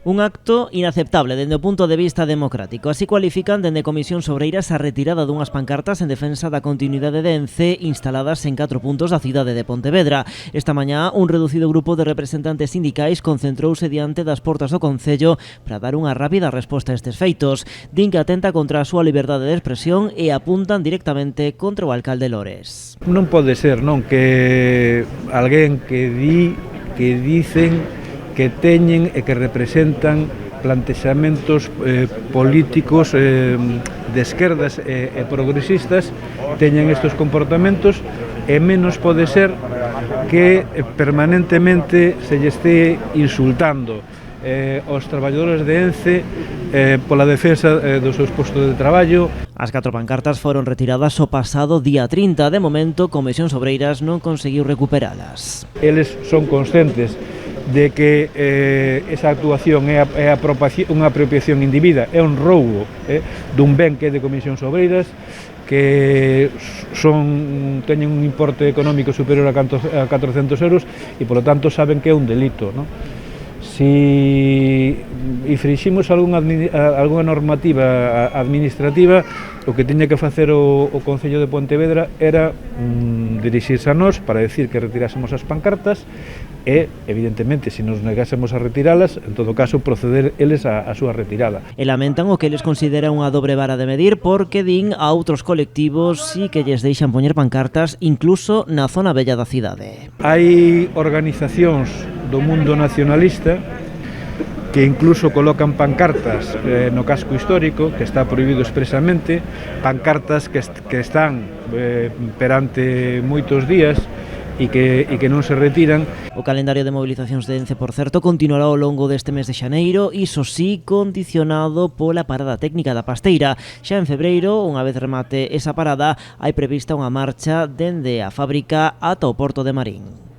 Un acto inaceptable dende o punto de vista democrático. Así cualifican dende Comisión Sobreiras a retirada dunhas pancartas en defensa da continuidade de ENCE instaladas en 4 puntos da cidade de Pontevedra. Esta mañá, un reducido grupo de representantes sindicais concentrouse diante das portas do Concello para dar unha rápida resposta a estes feitos. Din que atenta contra a súa liberdade de expresión e apuntan directamente contra o alcalde Lores. Non pode ser, non, que alguén que dicen que teñen e que representan plantexamentos políticos de esquerdas e progresistas teñen estes comportamentos, e menos pode ser que permanentemente se lle este insultando aos traballadores de ENCE pola defensa dos seus postos de traballo. As 4 pancartas foron retiradas o pasado día 30. De momento, Comisión Sobreiras non conseguiu recuperalas. Eles son conscientes de que esa actuación é unha apropiación indebida, é un roubo dun ben que é de Comisión Sobreiras, que teñen un importe económico superior a 400 euros e, polo tanto, saben que é un delito, non? Si infringimos algunha normativa administrativa, o que tiña que facer o Concello de Pontevedra era dirixirse a nós para decir que retirásemos as pancartas e, evidentemente, se nos negásemos a retiralas, en todo caso, proceder eles a súa retirada. E lamentan o que eles consideran unha dobre vara de medir porque din a outros colectivos sí que lles deixan poñer pancartas incluso na zona bella da cidade. Hai organizacións do mundo nacionalista que incluso colocan pancartas no casco histórico, que está prohibido expresamente, pancartas que están perante moitos días e que non se retiran. O calendario de movilizacións de ENCE, por certo, continuará ao longo deste mes de xaneiro, iso sí, condicionado pola parada técnica da Pasteira. Xa en febreiro, unha vez remate esa parada, hai prevista unha marcha dende a fábrica ata o porto de Marín.